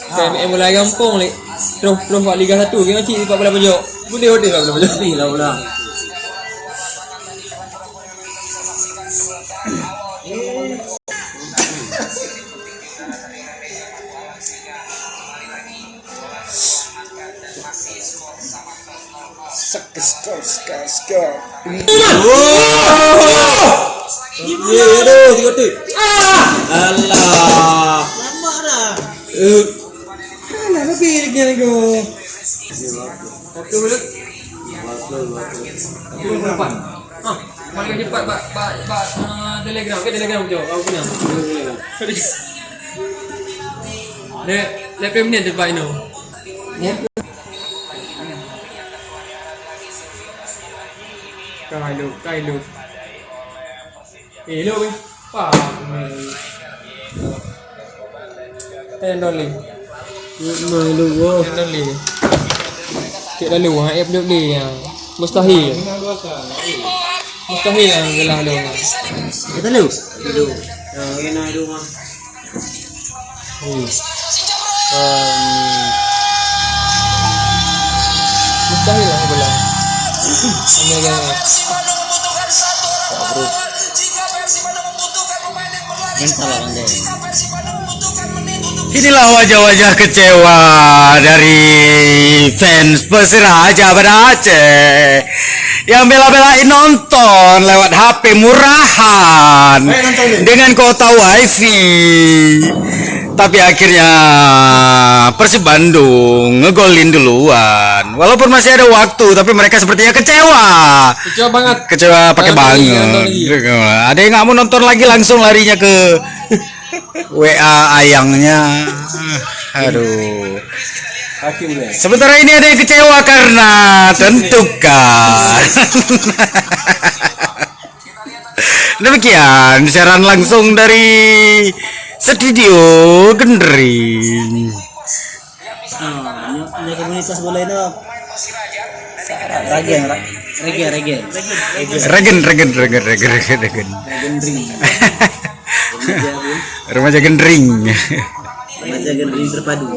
Kayak mulai gampang ni. Terus buat Liga 1 ke macam 4 bulan pojok. Boleh hotel 4 bulan pojok. Lah pula. Skor. Ya, aduh, tiga tu. Alah. Lama dah. Alah, lebih lagi aku. Satu bulan. Berapa? Paling cepat Telegram ke Telegram je. Aku punya. Le premium tu Pak Ino. Kailu. Lu ni. Pak. Endoli. Endoli. Cik lalu app duk ni yang mustahil. Mustahil yang gelah lu. Kita lu. Kena ada mah. Mustahil lah gelah. Ini Inilah wajah-wajah kecewa dari fans Persiraja Banda Aceh yang bela-belain nonton lewat HP murahan dengan kuota wifi. Tapi akhirnya Persib Bandung ngegolin duluan. Walaupun masih ada waktu, tapi mereka sepertinya kecewa. Kecewa banget. Kecewa pakai banget. Ada yang nggak mau nonton lagi, langsung larinya ke WA ayangnya. Aduh. Sementara ini ada yang kecewa karena tentukan. Demikian siaran langsung dari Studio Gendring. Ini komunitas bola itu. Regen. Remaja Gendring. Remaja Gendring terpadu.